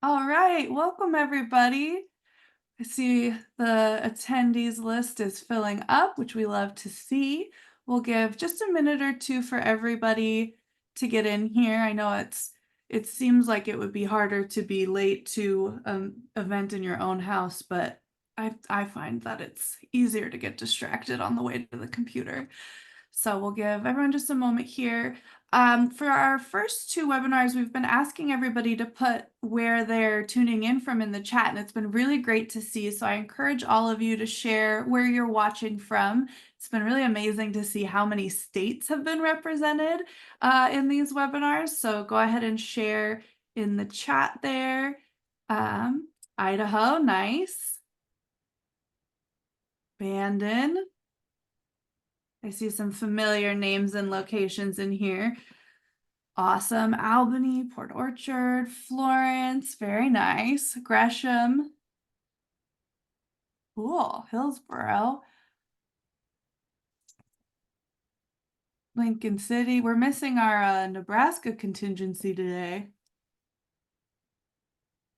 All right, welcome everybody. I see the attendees list is filling up, which we love to see. We'll give just a minute or two for everybody to get in here. I know it seems like it would be harder to be late to an event in your own house, but I find that it's easier to get distracted on the way to the computer. So we'll give everyone just a moment here. For our first two webinars, we've been asking everybody to put where they're tuning in from in the chat, and it's been really great to see. So I encourage all of you to share where you're watching from. It's been really amazing to see how many states have been represented in these webinars. So go ahead and share in the chat there. Idaho, nice. Bandon. I see some familiar names and locations in here. Awesome. Albany, Port Orchard, Florence, very nice. Gresham. Cool. Hillsboro. Lincoln City. We're missing our Nebraska contingency today.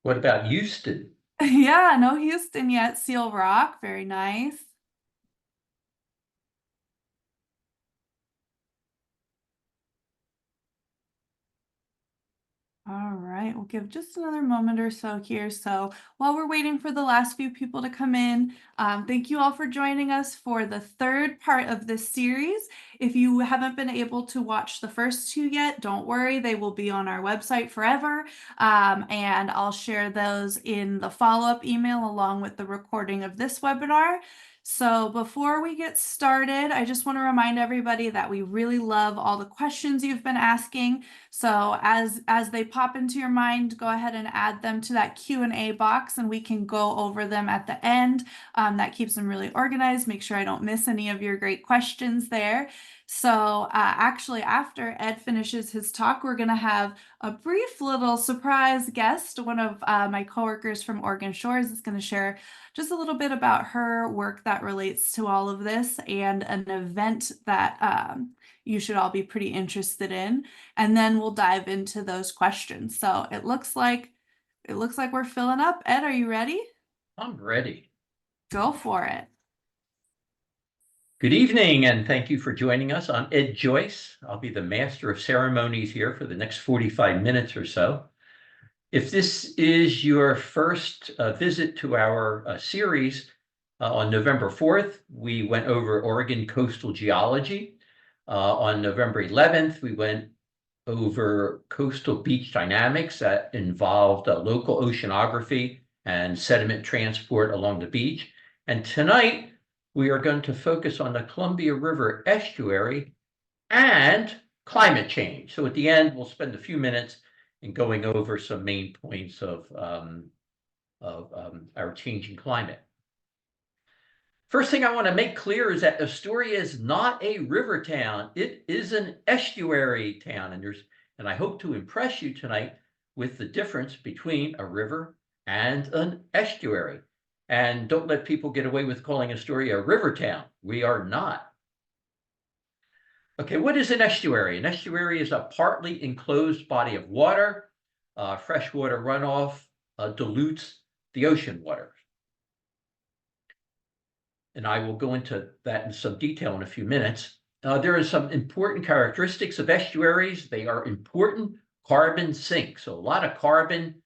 What about Houston? Yeah, no Houston yet. Seal Rock, very nice. All right, we'll give just another moment or so here. So while we're waiting for the last few people to come in, thank you all for joining us for the third part of this series. If you haven't been able to watch the first two yet, don't worry, they will be on our website forever. And I'll share those in the follow-up email along with the recording of this webinar. So before we get started, I just want to remind everybody that we really love all the questions you've been asking. So as they pop into your mind, go ahead and add them to that Q&A box and we can go over them at the end. That keeps them really organized. Make sure I don't miss any of your great questions there. So actually, after Ed finishes his talk, we're going to have a brief little surprise guest. One of my coworkers from Oregon Shores is going to share just a little bit about her work that relates to all of this and an event that you should all be pretty interested in. And then we'll dive into those questions. So it looks like we're filling up. Ed, are you ready? I'm ready. Go for it. Good evening, and thank you for joining us. I'm Ed Joyce. I'll be the master of ceremonies here for the next 45 minutes or so. If this is your first visit to our series, on November 4th, we went over Oregon coastal geology. On November 11th, we went over coastal beach dynamics that involved local oceanography and sediment transport along the beach. And tonight, we are going to focus on the Columbia River Estuary and climate change. So at the end, we'll spend a few minutes in going over some main points of our changing climate. First thing I want to make clear is that Astoria is not a river town. It is an estuary town, and I hope to impress you tonight with the difference between a river and an estuary. And don't let people get away with calling Astoria a river town. We are not. Okay, what is an estuary? An estuary is a partly enclosed body of water. Freshwater runoff dilutes the ocean water. And I will go into that in some detail in a few minutes. There are some important characteristics of estuaries. They are important carbon sinks. So a lot of carbon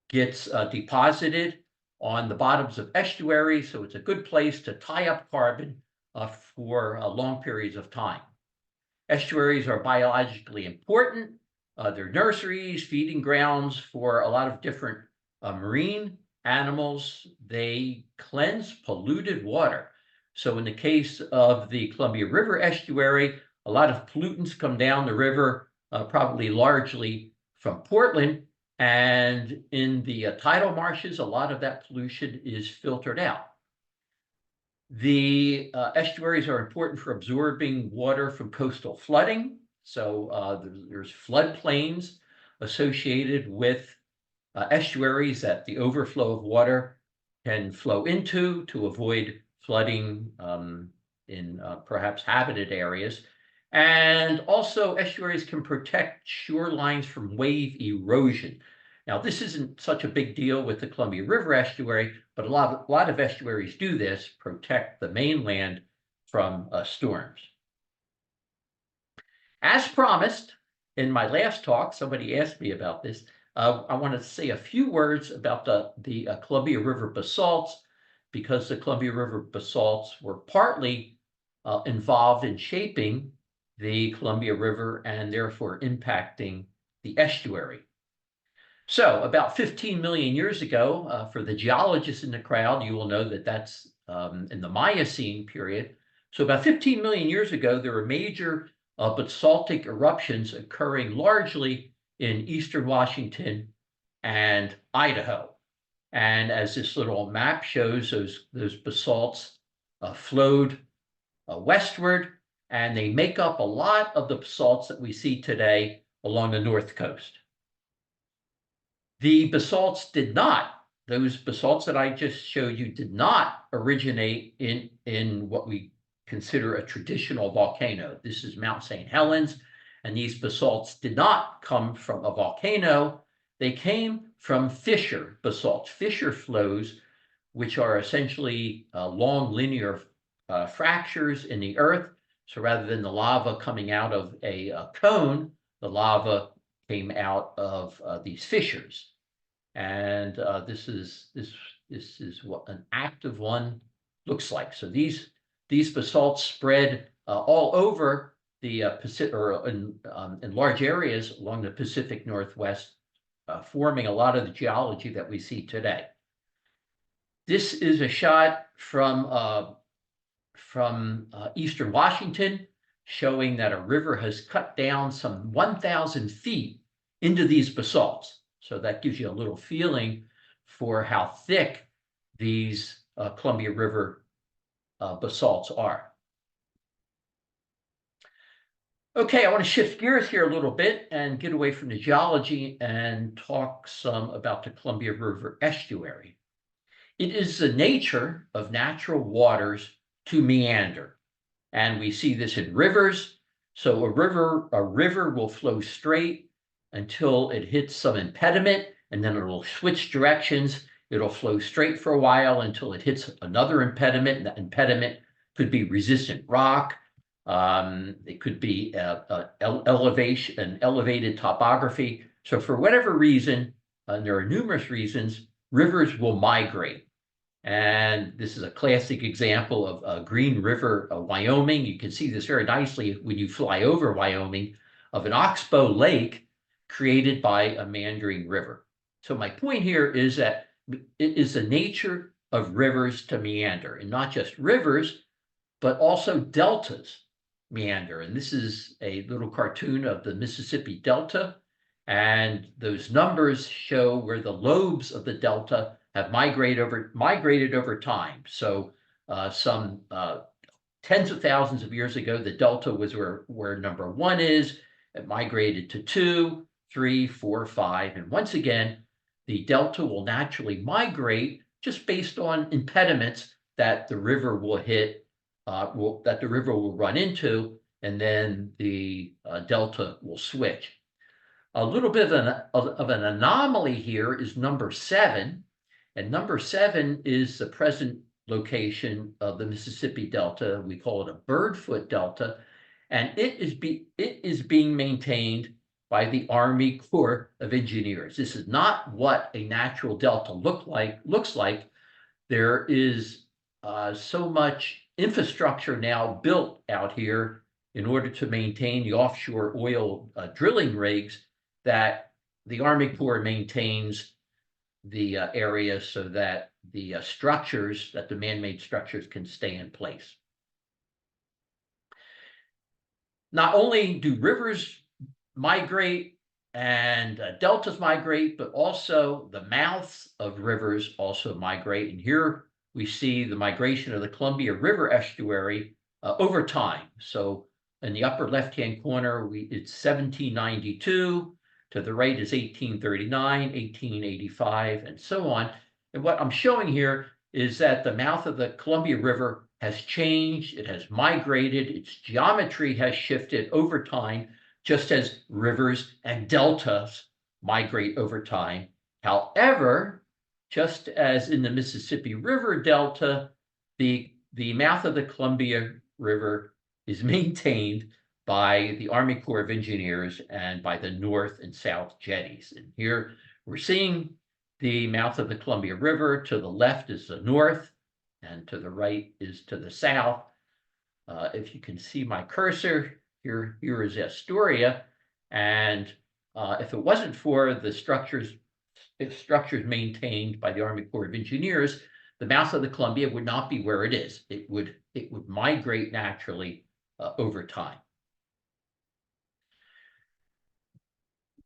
gets deposited on the bottoms of estuaries. So it's a good place to tie up carbon for long periods of time. Estuaries are biologically important. They're nurseries, feeding grounds for a lot of different marine animals. They cleanse polluted water. So in the case of the Columbia River Estuary, a lot of pollutants come down the river, probably largely from Portland. And in the tidal marshes, a lot of that pollution is filtered out. The estuaries are important for absorbing water from coastal flooding. So there's floodplains associated with estuaries that the overflow of water can flow into to avoid flooding in perhaps habited areas. And also estuaries can protect shorelines from wave erosion. Now, this isn't such a big deal with the Columbia River Estuary, but a lot of estuaries do this, protect the mainland from storms. As promised, in my last talk, somebody asked me about this. I want to say a few words about the Columbia River basalts, because the Columbia River basalts were partly involved in shaping the Columbia River and therefore impacting the estuary. So about 15 million years ago, for the geologists in the crowd, you will know that that's in the Miocene period. So about 15 million years ago, there were major basaltic eruptions occurring largely in eastern Washington and Idaho. And as this little map shows, those basalts flowed westward, and they make up a lot of the basalts that we see today along the north coast. The basalts did not, those basalts that I just showed you did not originate in what we consider a traditional volcano. This is Mount St. Helens, and these basalts did not come from a volcano. They came from fissure basalts, fissure flows, which are essentially long linear fractures in the earth. So rather than the lava coming out of a cone, the lava came out of these fissures. And this is what an active one looks like. So these basalts spread all over the Pacific, or in large areas along the Pacific Northwest, forming a lot of the geology that we see today. This is a shot from eastern Washington, showing that a river has cut down some 1,000 feet into these basalts. So that gives you a little feeling for how thick these Columbia River basalts are. Okay, I want to shift gears here a little bit and get away from the geology and talk some about the Columbia River Estuary. It is the nature of natural waters to meander. And we see this in rivers. So a river will flow straight until it hits some impediment, and then it'll switch directions. It'll flow straight for a while until it hits another impediment. And that impediment could be resistant rock. It could be an elevated topography. So for whatever reason, and there are numerous reasons, rivers will migrate. And this is a classic example of Green River, Wyoming. You can see this very nicely when you fly over Wyoming, of an oxbow lake created by a meandering river. So my point here is that it is the nature of rivers to meander, and not just rivers, but also deltas meander. And this is a little cartoon of the Mississippi Delta. And those numbers show where the lobes of the delta have migrated over time. So some tens of thousands of years ago, the delta was where number 1 is. It migrated to 2, 3, 4, 5. And once again, the delta will naturally migrate just based on impediments that the river will hit, that the river will run into, and then the delta will switch. A little bit of an anomaly here is number 7. And number 7 is the present location of the Mississippi Delta. We call it a birdfoot delta. And it is being maintained by the Army Corps of Engineers. This is not what a natural delta looks like. There is so much infrastructure now built out here in order to maintain the offshore oil drilling rigs, that the Army Corps maintains the area so that the structures, that the man-made structures can stay in place. Not only do rivers migrate and deltas migrate, but also the mouths of rivers also migrate. And here we see the migration of the Columbia River Estuary over time. So in the upper left-hand corner, it's 1792. To the right is 1839, 1885, and so on. And what I'm showing here is that the mouth of the Columbia River has changed. It has migrated. Its geometry has shifted over time, just as rivers and deltas migrate over time. However, just as in the Mississippi River Delta, the mouth of the Columbia River is maintained by the Army Corps of Engineers and by the North and South jetties. And here we're seeing the mouth of the Columbia River. To the left is the north, and to the right is to the south. If you can see my cursor, here is Astoria. And if it wasn't for the structures maintained by the Army Corps of Engineers, the mouth of the Columbia would not be where it is. It would migrate naturally over time.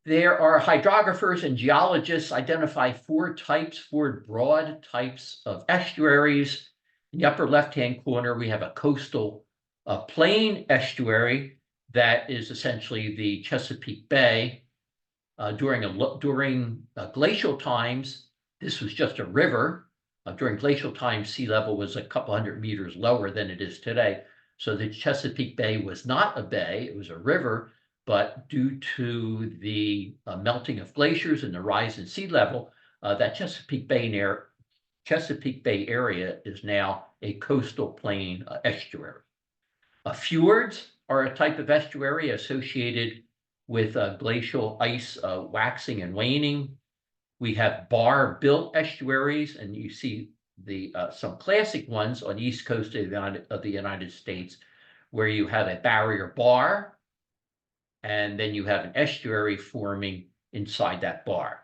There are hydrographers and geologists identify four broad types of estuaries. In the upper left-hand corner, we have a coastal plain estuary that is essentially the Chesapeake Bay. During glacial times, this was just a river. During glacial times, sea level was a couple hundred meters lower than it is today. So the Chesapeake Bay was not a bay, it was a river, but due to the melting of glaciers and the rise in sea level, that Chesapeake Bay area is now a coastal plain estuary. Fjords are a type of estuary associated with glacial ice waxing and waning. We have bar-built estuaries, and you see some classic ones on the east coast of the United States, where you have a barrier bar, and then you have an estuary forming inside that bar.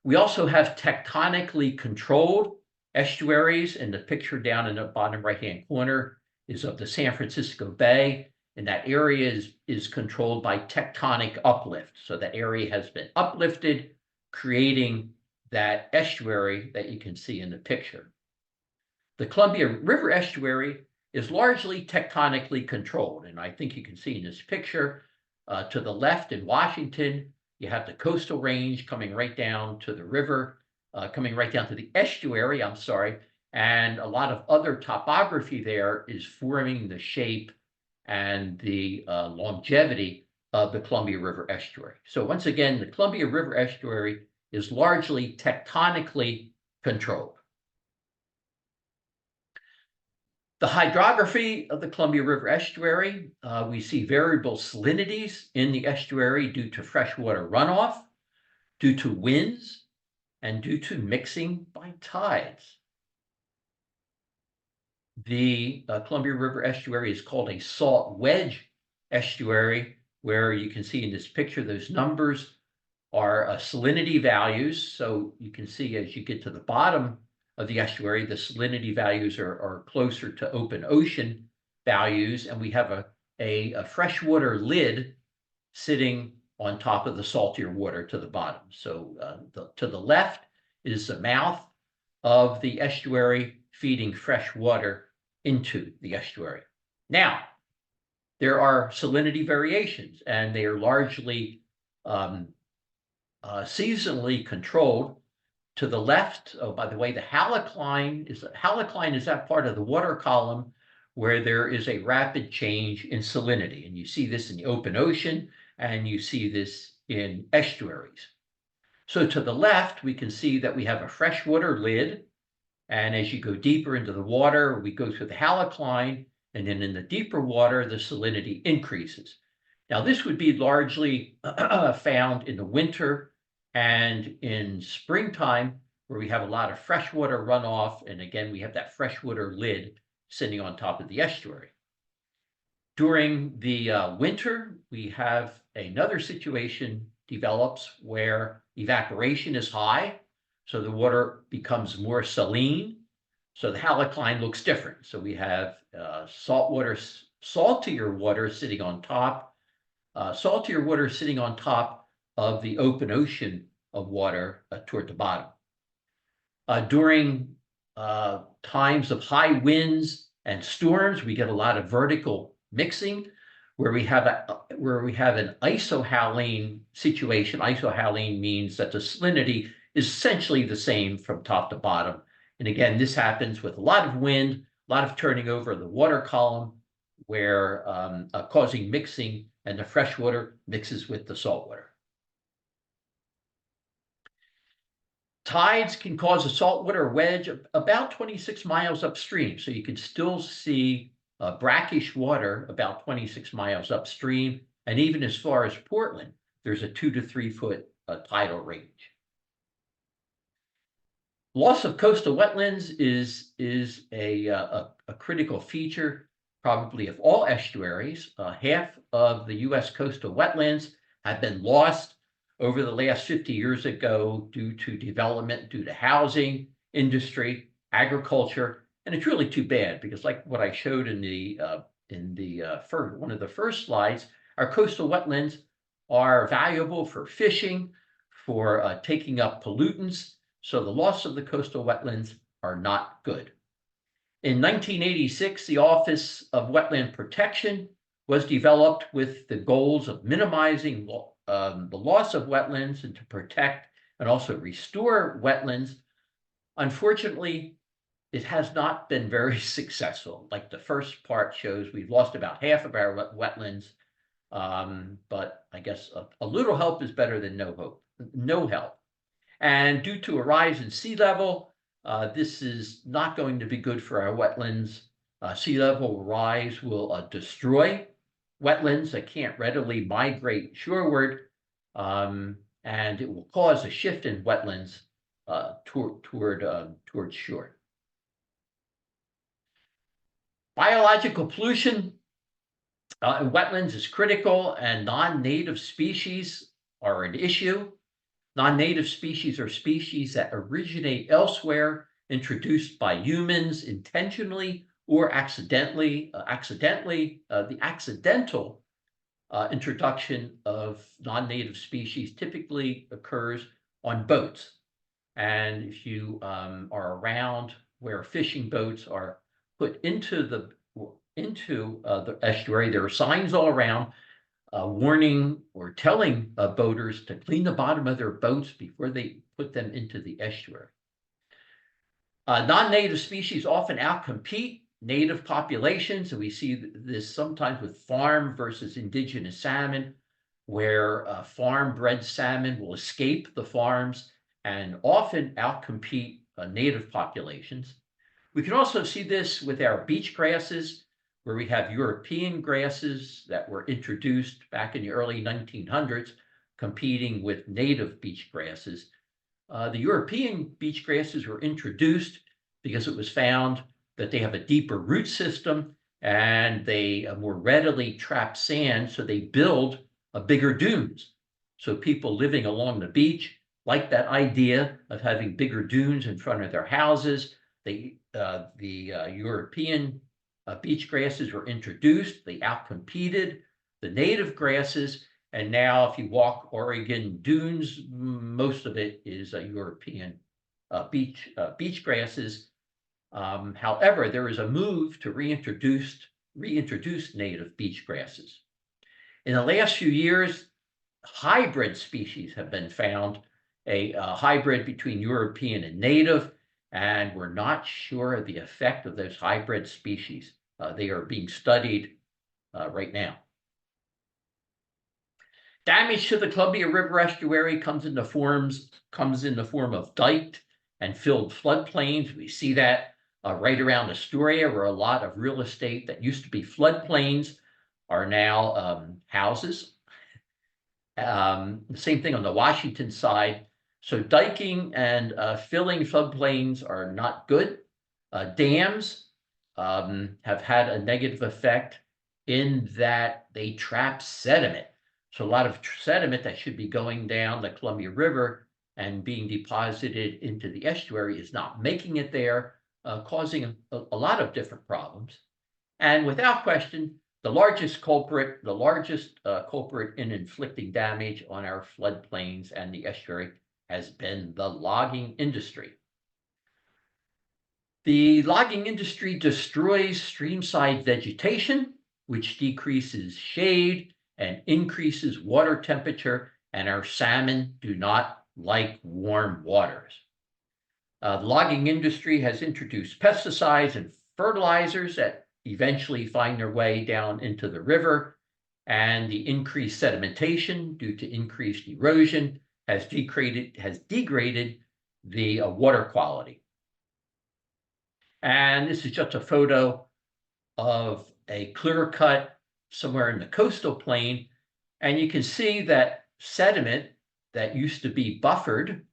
We also have tectonically controlled estuaries, and the picture down in the bottom right-hand corner is of the San Francisco Bay, and that area is controlled by tectonic uplift. So that area has been uplifted, creating that estuary that you can see in the picture. The Columbia River Estuary is largely tectonically controlled, and I think you can see in this picture, to the left in Washington, you have the coastal range coming right down to the river, coming right down to the estuary, I'm sorry, and a lot of other topography there is forming the shape and the longevity of the Columbia River Estuary. So once again, the Columbia River Estuary is largely tectonically controlled. The hydrography of the Columbia River Estuary, we see variable salinities in the estuary due to freshwater runoff, due to winds, and due to mixing by tides. The Columbia River Estuary is called a salt wedge estuary, where you can see in this picture, those numbers are salinity values. So you can see as you get to the bottom of the estuary, the salinity values are closer to open ocean values, and we have a freshwater lid sitting on top of the saltier water to the bottom. So to the left is the mouth of the estuary feeding fresh water into the estuary. Now, there are salinity variations, and they are largely seasonally controlled. To the left, oh, by the way, the halocline is that part of the water column where there is a rapid change in salinity. And you see this in the open ocean, and you see this in estuaries. So to the left, we can see that we have a freshwater lid. And as you go deeper into the water, we go through the halocline, and then in the deeper water, the salinity increases. Now, this would be largely found in the winter and in springtime, where we have a lot of freshwater runoff. And again, we have that freshwater lid sitting on top of the estuary. During the winter, we have another situation develops where evaporation is high. So the water becomes more saline. So the halocline looks different. So we have saltier water sitting on top of the open ocean of water toward the bottom. During times of high winds and storms, we get a lot of vertical mixing, where we have an isohaline situation. Isohaline means that the salinity is essentially the same from top to bottom. And again, this happens with a lot of wind, a lot of turning over of the water column, where causing mixing, and the fresh water mixes with the salt water. Tides can cause a saltwater wedge about 26 miles upstream. So you can still see brackish water about 26 miles upstream. And even as far as Portland, there's a 2 to 3 foot tidal range. Loss of coastal wetlands is a critical feature probably of all estuaries. Half of the U.S. coastal wetlands have been lost over the last 50 years ago due to development, due to housing, industry, agriculture, and it's really too bad because, like what I showed in one of the first slides, our coastal wetlands are valuable for fishing, for taking up pollutants. So the loss of the coastal wetlands are not good. In 1986, the Office of Wetland Protection was developed with the goals of minimizing the loss of wetlands and to protect and also restore wetlands. Unfortunately, it has not been very successful. Like the first part shows, we've lost about half of our wetlands, but I guess a little help is better than no help. And due to a rise in sea level, this is not going to be good for our wetlands. Sea level rise will destroy wetlands that can't readily migrate shoreward, and it will cause a shift in wetlands towards shore. Biological pollution in wetlands is critical, and non-native species are an issue. Non-native species are species that originate elsewhere, introduced by humans intentionally or accidentally. The accidental introduction of non-native species typically occurs on boats. And if you are around where fishing boats are put into the estuary, there are signs all around warning or telling boaters to clean the bottom of their boats before they put them into the estuary. Non-native species often outcompete native populations, and we see this sometimes with farm versus indigenous salmon, where farm-bred salmon will escape the farms and often outcompete native populations. We can also see this with our beach grasses, where we have European grasses that were introduced back in the early 1900s, competing with native beach grasses. The European beach grasses were introduced because it was found that they have a deeper root system and they more readily trap sand, so they build bigger dunes. So people living along the beach like that idea of having bigger dunes in front of their houses. The European beach grasses were introduced. They outcompeted the native grasses. And now if you walk Oregon dunes, most of it is European beach grasses. However, there is a move to reintroduce native beach grasses. In the last few years, hybrid species have been found, a hybrid between European and native, and we're not sure of the effect of those hybrid species. They are being studied right now. Damage to the Columbia River Estuary comes in the form of diked and filled floodplains. We see that right around Astoria, where a lot of real estate that used to be floodplains are now houses. The same thing on the Washington side. So diking and filling floodplains are not good. Dams have had a negative effect in that they trap sediment. So a lot of sediment that should be going down the Columbia River and being deposited into the estuary is not making it there, causing a lot of different problems. And without question, the largest culprit in inflicting damage on our floodplains and the estuary has been the logging industry. The logging industry destroys streamside vegetation, which decreases shade and increases water temperature, and our salmon do not like warm waters. The logging industry has introduced pesticides and fertilizers that eventually find their way down into the river, and the increased sedimentation due to increased erosion has degraded the water quality. And this is just a photo of a clear cut somewhere in the coastal plain. And you can see that sediment that used to be buffered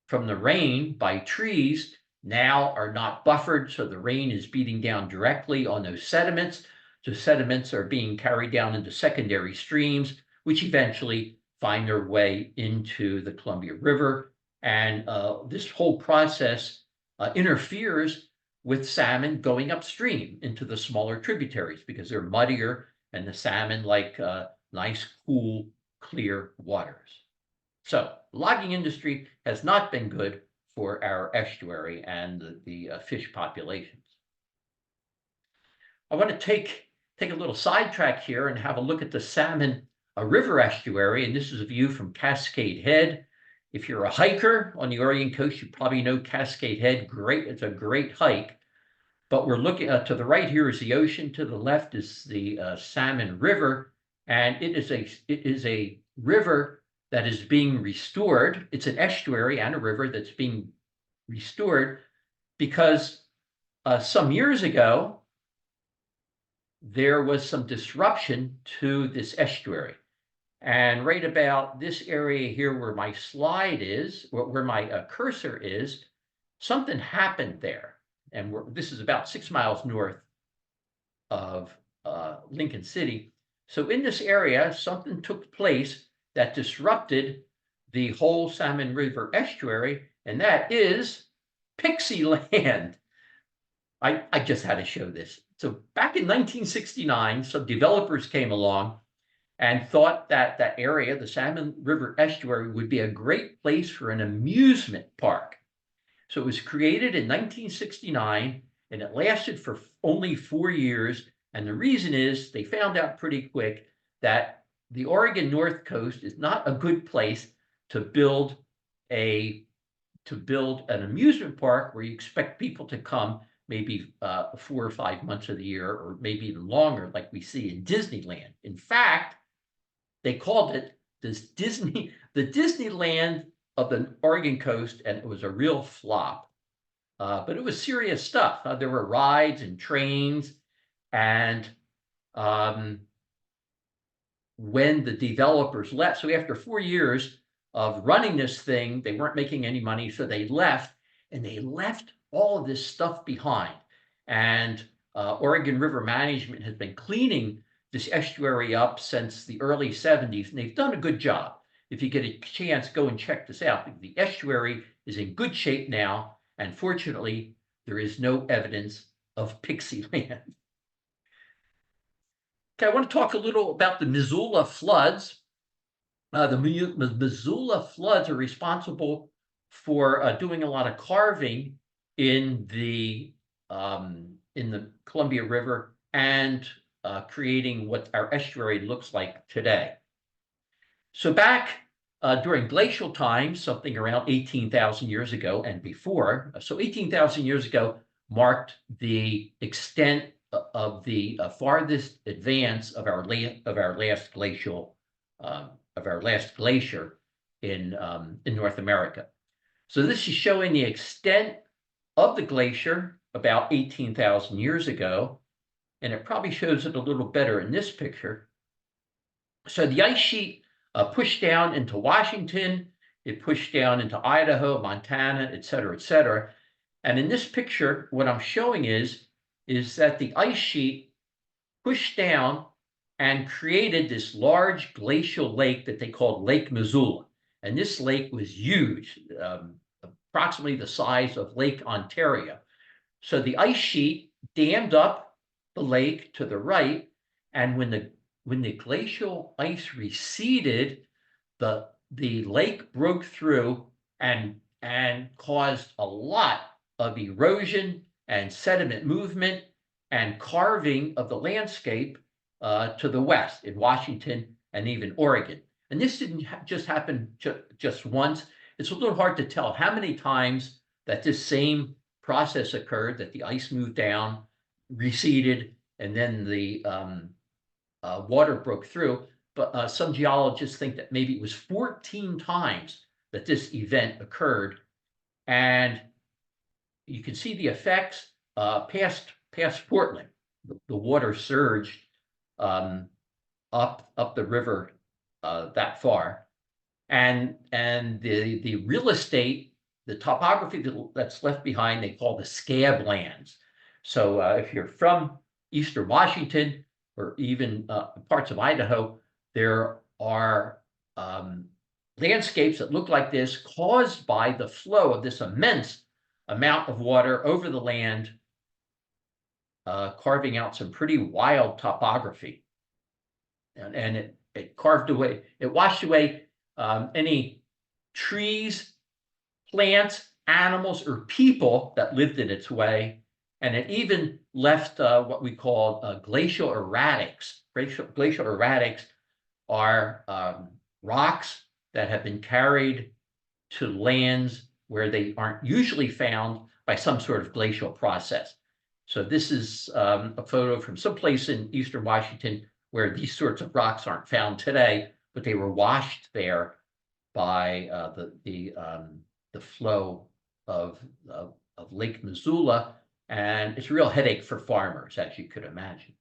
from the rain by trees now are not buffered. So the rain is beating down directly on those sediments. So sediments are being carried down into secondary streams, which eventually find their way into the Columbia River. And this whole process interferes with salmon going upstream into the smaller tributaries because they're muddier and the salmon like nice, cool, clear waters. So logging industry has not been good for our estuary and the fish populations. I want to take a little sidetrack here and have a look at the salmon river estuary. And this is a view from Cascade Head. If you're a hiker on the Oregon coast, you probably know Cascade Head. Great, it's a great hike. But we're looking to the right here is the ocean. To the left is the Salmon River, and it is a river that is being restored. It's an estuary and a river that's being restored because some years ago there was some disruption to this estuary. And right about this area here where my slide is, where my cursor is, something happened there. And this is about 6 miles north of Lincoln City. So in this area, something took place that disrupted the whole Salmon River estuary, and that is pixie land. I just had to show this. So back in 1969, some developers came along and thought that that area, the Salmon River estuary, would be a great place for an amusement park. So it was created in 1969 and it lasted for only 4 years. And the reason is they found out pretty quick that the Oregon North Coast is not a good place to build an amusement park where you expect people to come maybe 4 or 5 months of the year, or maybe even longer, like we see in Disneyland. In fact, they called it the Disneyland of the Oregon coast, and it was a real flop. But it was serious stuff. There were rides and trains, and when the developers left, so after 4 years of running this thing, they weren't making any money, so they left, and they left all of this stuff behind. And Oregon River Management has been cleaning this estuary up since the early 70s, and they've done a good job. If you get a chance, go and check this out. The estuary is in good shape now, and fortunately, there is no evidence of pixie land. Okay, I want to talk a little about the Missoula floods. The Missoula floods are responsible for doing a lot of carving in the Columbia River and creating what our estuary looks like today. So back during glacial times, something around 18,000 years ago and before, so 18,000 years ago marked the extent of the farthest advance of our last glacier in North America. So this is showing the extent of the glacier about 18,000 years ago, and it probably shows it a little better in this picture. So the ice sheet pushed down into Washington, it pushed down into Idaho, Montana, et cetera, and in this picture, what I'm showing is that the ice sheet pushed down and created this large glacial lake that they called Lake Missoula. And this lake was huge, approximately the size of Lake Ontario. So the ice sheet dammed up the lake to the right, and when the glacial ice receded, the lake broke through and caused a lot of erosion and sediment movement and carving of the landscape to the west in Washington and even Oregon. And this didn't just happen just once. It's a little hard to tell how many times that this same process occurred, that the ice moved down, receded, and then the water broke through. But some geologists think that maybe it was 14 times that this event occurred And you can see the effects past Portland. The water surged up the river that far, and the real estate, the topography that's left behind, they call the scab lands. So if you're from Eastern Washington or even parts of Idaho, there are landscapes that look like this, caused by the flow of this immense amount of water over the land, carving out some pretty wild topography. And it carved away, it washed away any trees, plants, animals, or people that lived in its way. And it even left what we call glacial erratics. Glacial erratics are rocks that have been carried to lands where they aren't usually found by some sort of glacial process. So this is a photo from someplace in Eastern Washington where these sorts of rocks aren't found today, but they were washed there by the flow of Lake Missoula, and it's a real headache for farmers, as you could imagine.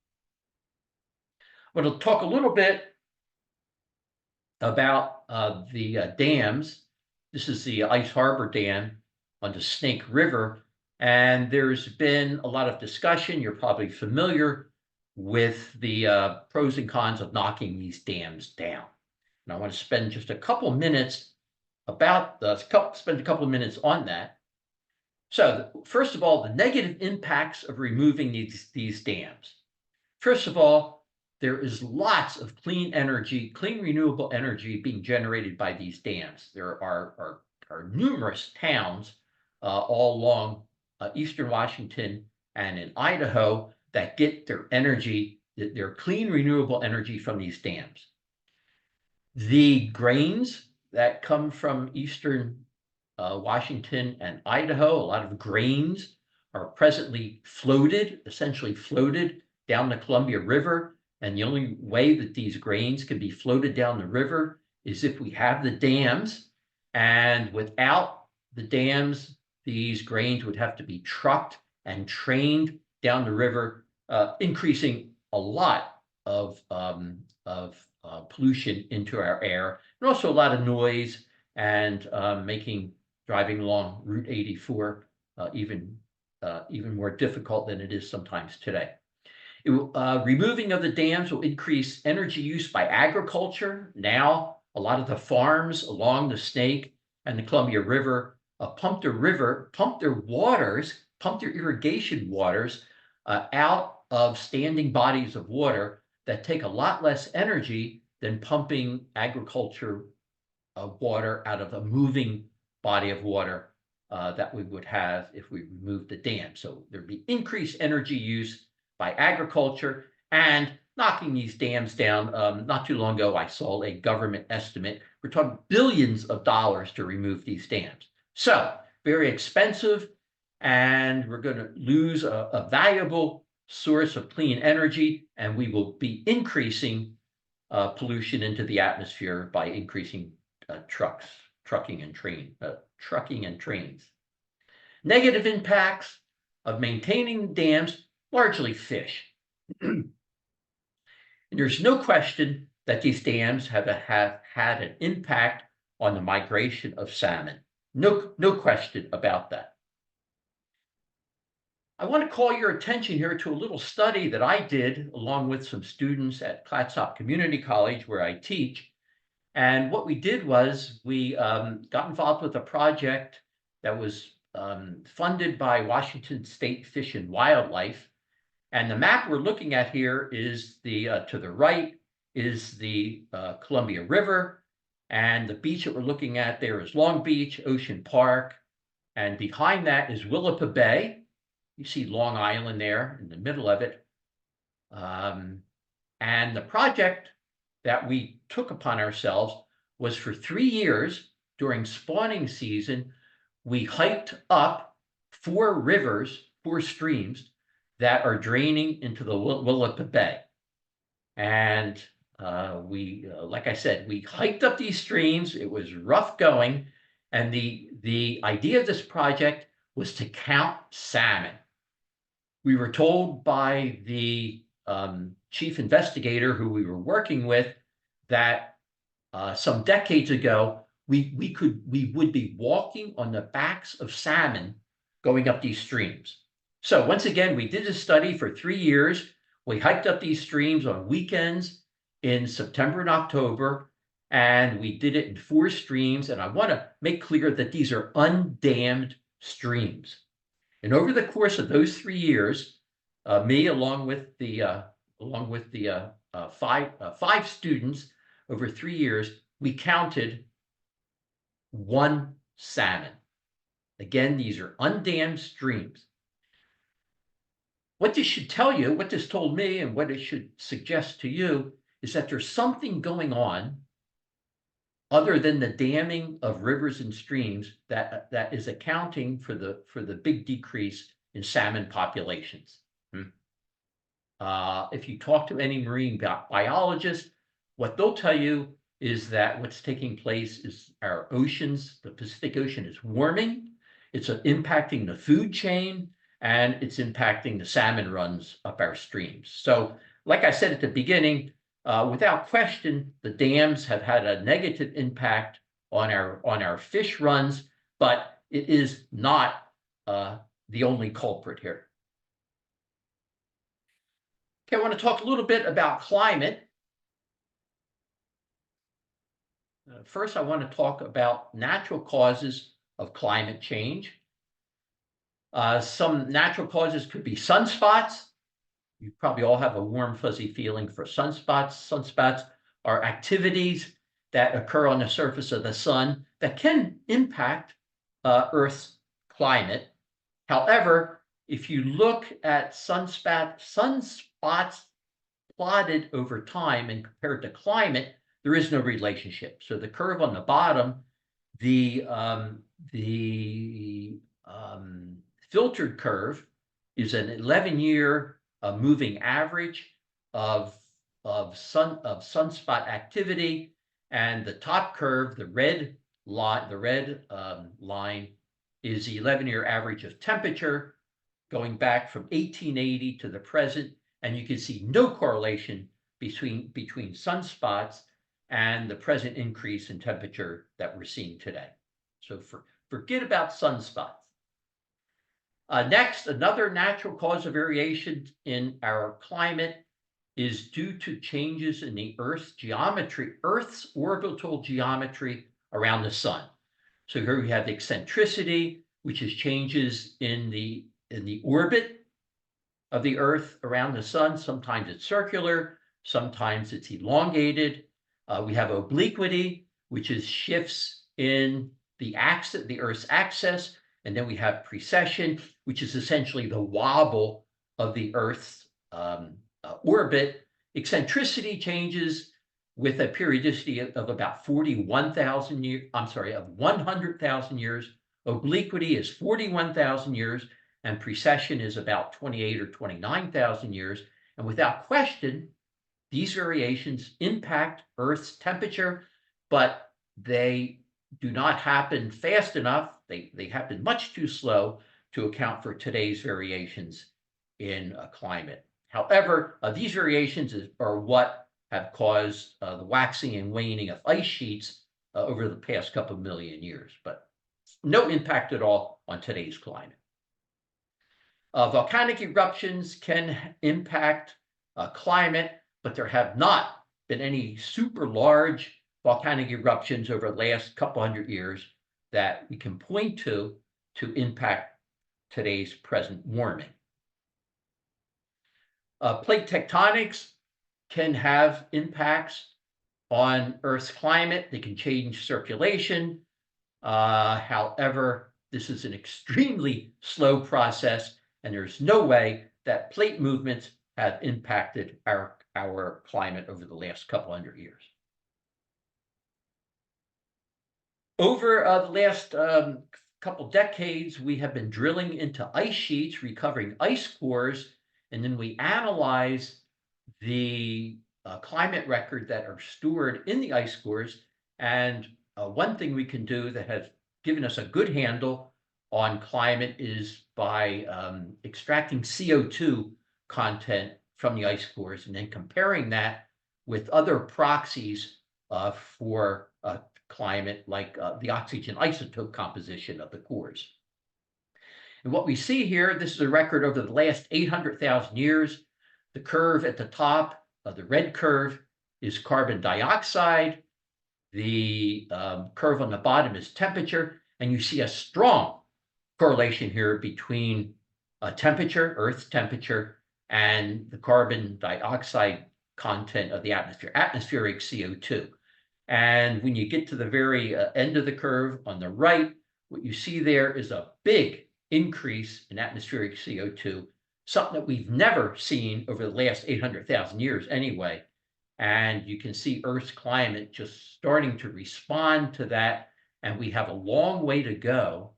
I'm going to talk a little bit about the dams. This is the Ice Harbor Dam on the Snake River, and there's been a lot of discussion. You're probably familiar with the pros and cons of knocking these dams down. And I want to spend just a couple minutes spend a couple of minutes on that. So first of all, the negative impacts of removing these dams. First of all, there is lots of clean energy, clean renewable energy being generated by these dams. There are numerous towns all along Eastern Washington and in Idaho that get their energy, their clean renewable energy from these dams. The grains that come from Eastern Washington and Idaho, a lot of grains are presently essentially floated down the Columbia River. And the only way that these grains can be floated down the river is if we have the dams. And without the dams, these grains would have to be trucked and trained down the river, increasing a lot of pollution into our air, and also a lot of noise, and making driving along Route 84 even more difficult than it is sometimes today. Removing of the dams will increase energy use by agriculture. Now, a lot of the farms along the Snake and the Columbia River pump their irrigation waters out of standing bodies of water that take a lot less energy than pumping agriculture water out of a moving body of water that we would have if we removed the dam. So there'd be increased energy use by agriculture, and knocking these dams down. Not too long ago, I saw a government estimate. We're talking billions of dollars to remove these dams. So very expensive, and we're going to lose a valuable source of clean energy, and we will be increasing pollution into the atmosphere by increasing trucking and trains. Negative impacts of maintaining dams, largely fish. And there's no question that these dams have had an impact on the migration of salmon. No question about that. I want to call your attention here to a little study that I did along with some students at Clatsop Community College, where I teach. And what we did was we got involved with a project that was funded by Washington State Fish and Wildlife. And the map we're looking at here is to the right is the Columbia River, and the beach that we're looking at there is Long Beach, Ocean Park, and behind that is Willapa Bay. You see Long Island there in the middle of it. And the project that we took upon ourselves was for 3 years during spawning season. We hiked up 4 streams that are draining into the Willapa Bay. And like I said, we hiked up these streams. It was rough going. And the idea of this project was to count salmon. We were told by the chief investigator who we were working with that some decades ago, we would be walking on the backs of salmon going up these streams. So once again, we did a study for 3 years. We hiked up these streams on weekends in September and October, and we did it in 4 streams. And I want to make clear that these are undammed streams. And over the course of those 3 years, me along with the five students over 3 years, we counted 1 salmon. Again, these are undammed streams. What this should tell you, what this told me, and what it should suggest to you is that there's something going on other than the damming of rivers and streams that is accounting for the big decrease in salmon populations. If you talk to any marine biologist, what they'll tell you is that what's taking place is our oceans, the Pacific Ocean is warming, it's impacting the food chain, and it's impacting the salmon runs up our streams. So, like I said at the beginning, without question, the dams have had a negative impact on our fish runs, but it is not the only culprit here. Okay, I want to talk a little bit about climate. First, I want to talk about natural causes of climate change. Some natural causes could be sunspots. You probably all have a warm, fuzzy feeling for sunspots. Sunspots are activities that occur on the surface of the sun that can impact Earth's climate. However, if you look at sunspots plotted over time and compared to climate, there is no relationship. So the curve on the bottom, the filtered curve is an 11-year moving average of sunspot activity, and the top curve, the red line, is the 11-year average of temperature going back from 1880 to the present, and you can see no correlation between sunspots and the present increase in temperature that we're seeing today. So forget about sunspots. Next, another natural cause of variation in our climate is due to changes in the Earth's geometry, Earth's orbital geometry around the sun. So here we have the eccentricity, which is changes in the orbit of the Earth around the sun. Sometimes it's circular, sometimes it's elongated. We have obliquity, which is shifts in the Earth's axis. And then we have precession, which is essentially the wobble of the Earth's orbit. Eccentricity changes with a periodicity of about 41,000 years, of 100,000 years. Obliquity is 41,000 years, and precession is about 28 or 29,000 years. And without question, these variations impact Earth's temperature, but they do not happen fast enough. They happen much too slow to account for today's variations in climate. However, these variations are what have caused the waxing and waning of ice sheets over the past couple of million years, but no impact at all on today's climate. Volcanic eruptions can impact climate, but there have not been any super large volcanic eruptions over the last couple hundred years that we can point to impact today's present warming. Plate tectonics can have impacts on Earth's climate. They can change circulation. However, this is an extremely slow process, and there's no way that plate movements have impacted our climate over the last couple hundred years. Over the last couple decades, we have been drilling into ice sheets, recovering ice cores, and then we analyze the climate record that are stored in the ice cores. And one thing we can do that has given us a good handle on climate is by extracting CO2 content from the ice cores and then comparing that with other proxies for climate, like the oxygen isotope composition of the cores. And what we see here, this is a record over the last 800,000 years. The curve at the top, the red curve, is carbon dioxide. The curve on the bottom is temperature, and you see a strong correlation here between temperature, Earth's temperature, and the carbon dioxide content of the atmosphere, atmospheric CO2. And when you get to the very end of the curve on the right, what you see there is a big increase in atmospheric CO2, something that we've never seen over the last 800,000 years anyway. And you can see Earth's climate just starting to respond to that. And we have a long way to go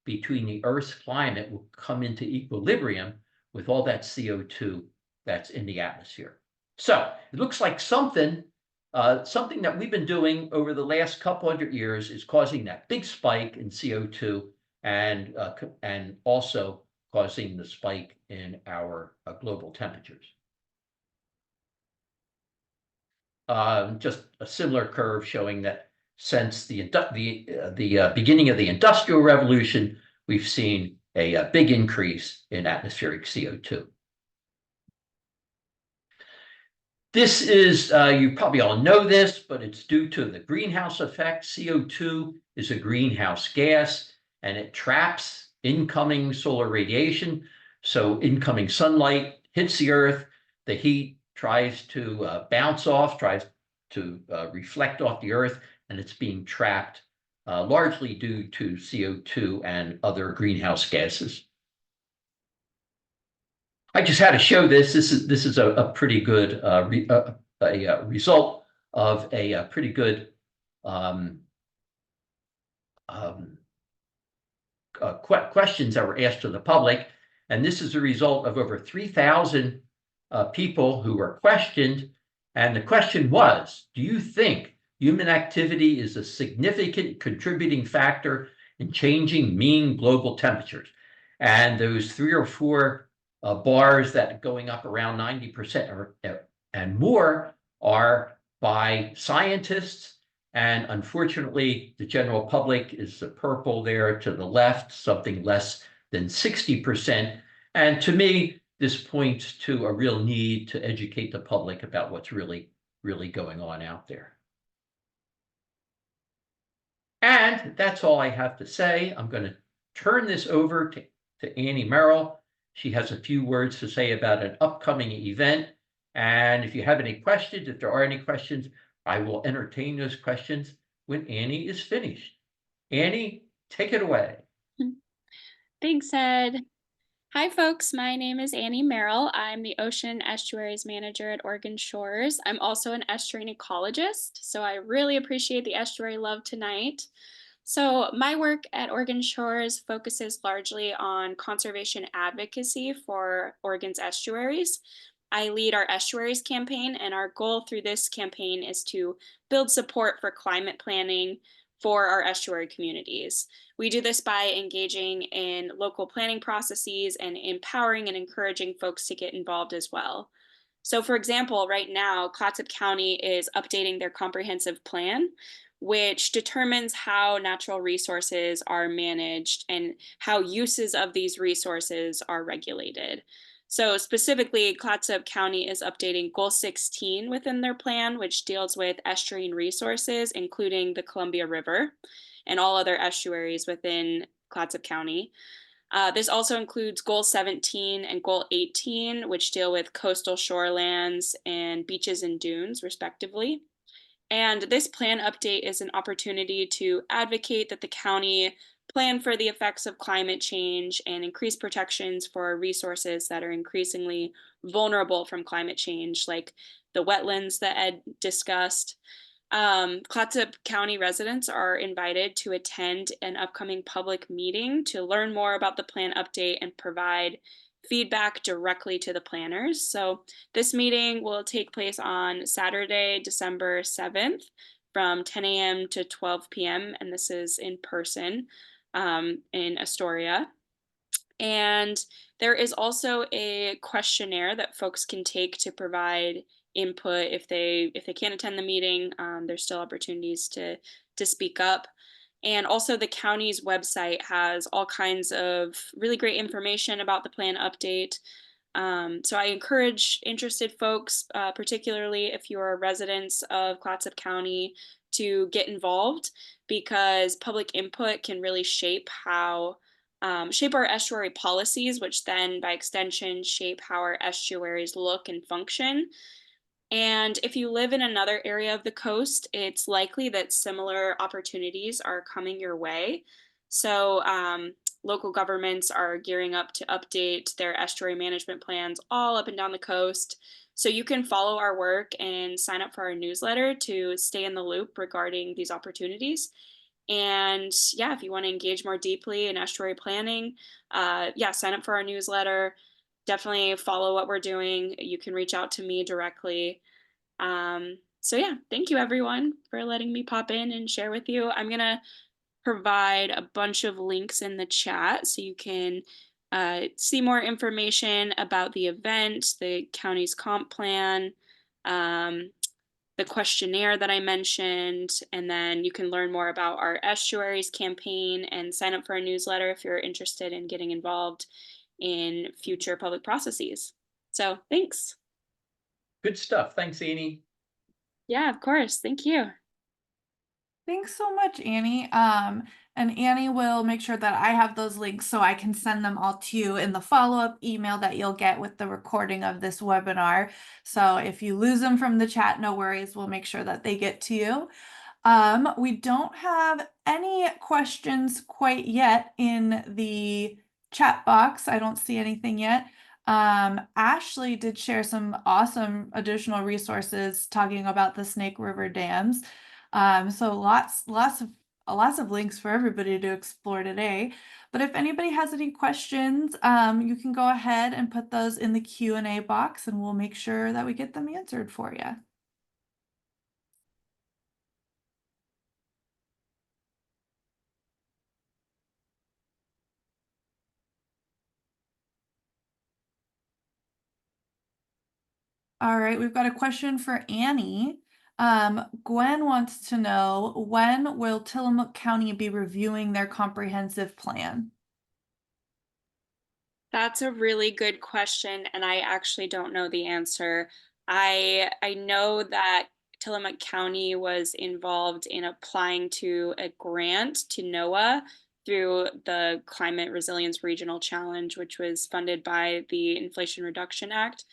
between the Earth's climate will come into equilibrium with all that CO2 that's in the atmosphere. So it looks like something that we've been doing over the last couple hundred years is causing that big spike in CO2 and also causing the spike in our global temperatures. Just a similar curve showing that since the beginning of the Industrial Revolution, we've seen a big increase in atmospheric CO2. This is, you probably all know this, but it's due to the greenhouse effect. CO2 is a greenhouse gas, and it traps incoming solar radiation. So incoming sunlight hits the Earth, the heat tries to bounce off, tries to reflect off the Earth, and it's being trapped largely due to CO2 and other greenhouse gases. I just had to show this. This is a pretty good result of a pretty good questions that were asked to the public, and this is a result of over 3,000 people who were questioned. And the question was, do you think human activity is a significant contributing factor in changing mean global temperatures? And those 3 or 4 bars that going up around 90% or and more are by scientists. And unfortunately, the general public is the purple there to the left, something less than 60%. And to me, this points to a real need to educate the public about what's really going on out there. And that's all I have to say. I'm going to turn this over to Annie Merrill. She has a few words to say about an upcoming event. And if you have any questions, if there are any questions, I will entertain those questions when Annie is finished. Annie, take it away. Thanks, Ed. Hi, folks. My name is Annie Merrill. I'm the Ocean Estuaries Manager at Oregon Shores. I'm also an estuarine ecologist, so I really appreciate the estuary love tonight. So my work at Oregon Shores focuses largely on conservation advocacy for Oregon's estuaries. I lead our estuaries campaign, and our goal through this campaign is to build support for climate planning for our estuary communities. We do this by engaging in local planning processes and empowering and encouraging folks to get involved as well. So for example, right now, Clatsop County is updating their comprehensive plan, which determines how natural resources are managed and how uses of these resources are regulated. So specifically, Clatsop County is updating Goal 16 within their plan, which deals with estuarine resources, including the Columbia River and all other estuaries within Clatsop County. This also includes Goal 17 and Goal 18, which deal with coastal shorelands and beaches and dunes, respectively. And this plan update is an opportunity to advocate that the county plan for the effects of climate change and increase protections for resources that are increasingly vulnerable from climate change, like the wetlands that Ed discussed. Clatsop County residents are invited to attend an upcoming public meeting to learn more about the plan update and provide feedback directly to the planners. So this meeting will take place on Saturday, December 7th from 10 a.m. to 12 p.m., and this is in person in Astoria. And there is also a questionnaire that folks can take to provide input if they can't attend the meeting. There's still opportunities to speak up. And also, the county's website has all kinds of really great information about the plan update. So I encourage interested folks, particularly if you're residents of Clatsop County, to get involved because public input can really shape our estuary policies, which then by extension shape how our estuaries look and function. And if you live in another area of the coast, it's likely that similar opportunities are coming your way. So, local governments are gearing up to update their estuary management plans all up and down the coast. So, you can follow our work and sign up for our newsletter to stay in the loop regarding these opportunities. And yeah, if you want to engage more deeply in estuary planning, yeah, sign up for our newsletter. Definitely follow what we're doing. You can reach out to me directly. So yeah, thank you everyone for letting me pop in and share with you. I'm gonna provide a bunch of links in the chat so you can see more information about the event, the county's comp plan, um, the questionnaire that I mentioned, and then you can learn more about our estuaries campaign and sign up for our newsletter if you're interested in getting involved in future public processes. So thanks. Good stuff. Thanks, Annie. Yeah, of course. Thank you. Thanks so much, Annie. And Annie will make sure that I have those links so I can send them all to you in the follow-up email that you'll get with the recording of this webinar. So if you lose them from the chat, no worries. We'll make sure that they get to you. We don't have any questions quite yet in the chat box. I don't see anything yet. Ashley did share some awesome additional resources talking about the Snake River dams. So lots of links for everybody to explore today. But if anybody has any questions, you can go ahead and put those in the Q&A box and we'll make sure that we get them answered for you. All right, we've got a question for Annie. Gwen wants to know, when will Tillamook County be reviewing their comprehensive plan? That's a really good question, and I actually don't know the answer. I know that Tillamook County was involved in applying to a grant to NOAA through the Climate Resilience Regional Challenge, which was funded by the Inflation Reduction Act.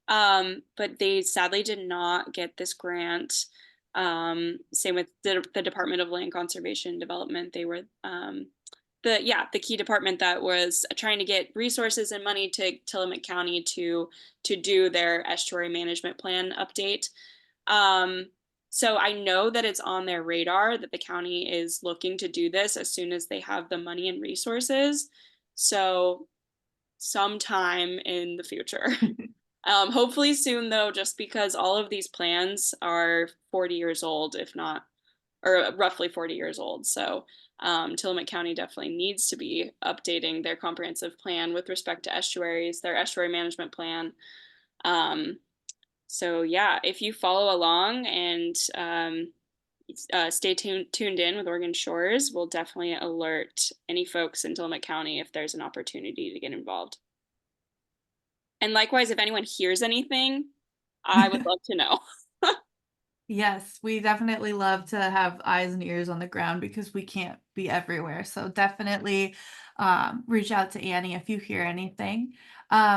But they sadly did not get this grant. Same with the Department of Land Conservation and Development. They were the key department that was trying to get resources and money to Tillamook County to do their estuary management plan update. So I know that it's on their radar that the county is looking to do this as soon as they have the money and resources. So sometime in the future. Hopefully soon though, just because all of these plans are 40 years old, if not, or roughly 40 years old. So Tillamook County definitely needs to be updating their comprehensive plan with respect to estuaries, their estuary management plan. So yeah, if you follow along and stay tuned in with Oregon Shores, we'll definitely alert any folks in Tillamook County if there's an opportunity to get involved. And likewise, if anyone hears anything, I would love to know. Yes, we definitely love to have eyes and ears on the ground because we can't be everywhere. So definitely reach out to Annie if you hear anything.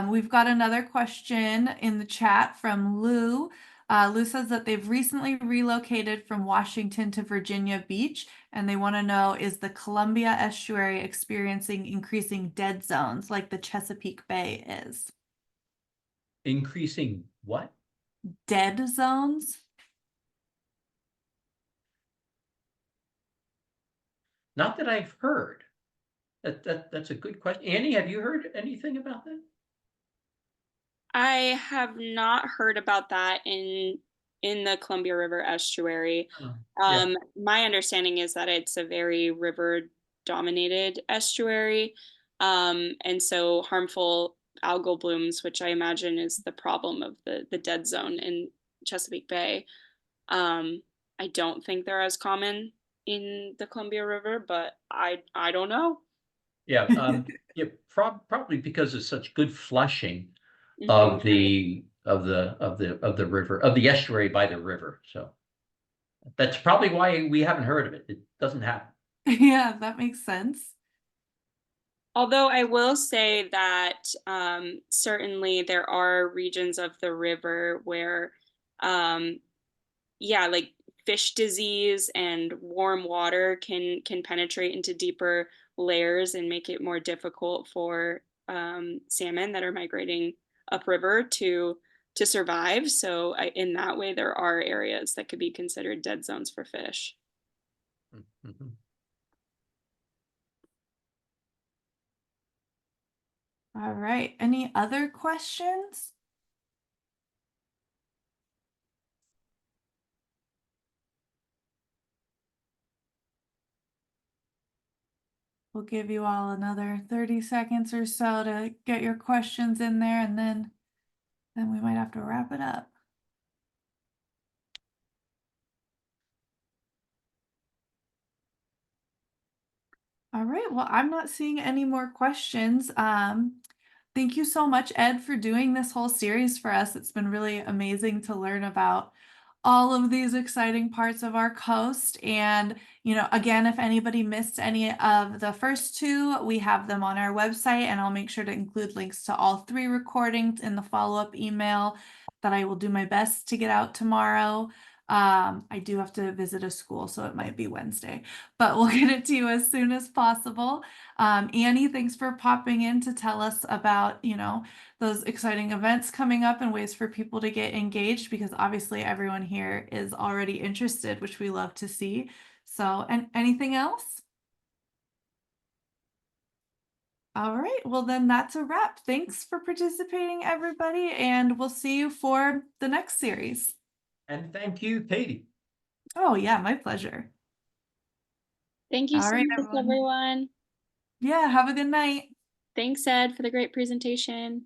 We've got another question in the chat from Lou. Lou says that they've recently relocated from Washington to Virginia Beach, and they want to know, is the Columbia Estuary experiencing increasing dead zones like the Chesapeake Bay is? Increasing what? Dead zones? Not that I've heard. That's a good question. Annie, have you heard anything about that? I have not heard about that in the Columbia River Estuary. Oh, yeah. My understanding is that it's a very river-dominated estuary, and so harmful algal blooms, which I imagine is the problem of the dead zone in Chesapeake Bay. I don't think they're as common in the Columbia River, but I don't know. Yeah, yeah, probably because of such good flushing Mhm. of the river, of the estuary by the river. So that's probably why we haven't heard of it. It doesn't happen. Yeah, that makes sense. Although I will say that certainly there are regions of the river where, um, yeah, like fish disease and warm water can penetrate into deeper layers and make it more difficult for salmon that are migrating upriver to survive. So in that way, there are areas that could be considered dead zones for fish. Mhm. All right. Any other questions? We'll give you all another 30 seconds or so to get your questions in there, and then we might have to wrap it up. All right. Well, I'm not seeing any more questions. Thank you so much, Ed, for doing this whole series for us. It's been really amazing to learn about all of these exciting parts of our coast. And, again, if anybody missed any of the first two, we have them on our website, and I'll make sure to include links to all 3 recordings in the follow-up email that I will do my best to get out tomorrow. I do have to visit a school, so it might be Wednesday, but we'll get it to you as soon as possible. Annie, thanks for popping in to tell us about, those exciting events coming up and ways for people to get engaged, because obviously everyone here is already interested, which we love to see. So, and anything else? All right, well then that's a wrap. Thanks for participating, everybody, and we'll see you for the next series. And thank you, Katie. Oh yeah, my pleasure. Thank you All so right, much, everyone. everyone. Yeah, have a good night. Thanks, Ed, for the great presentation.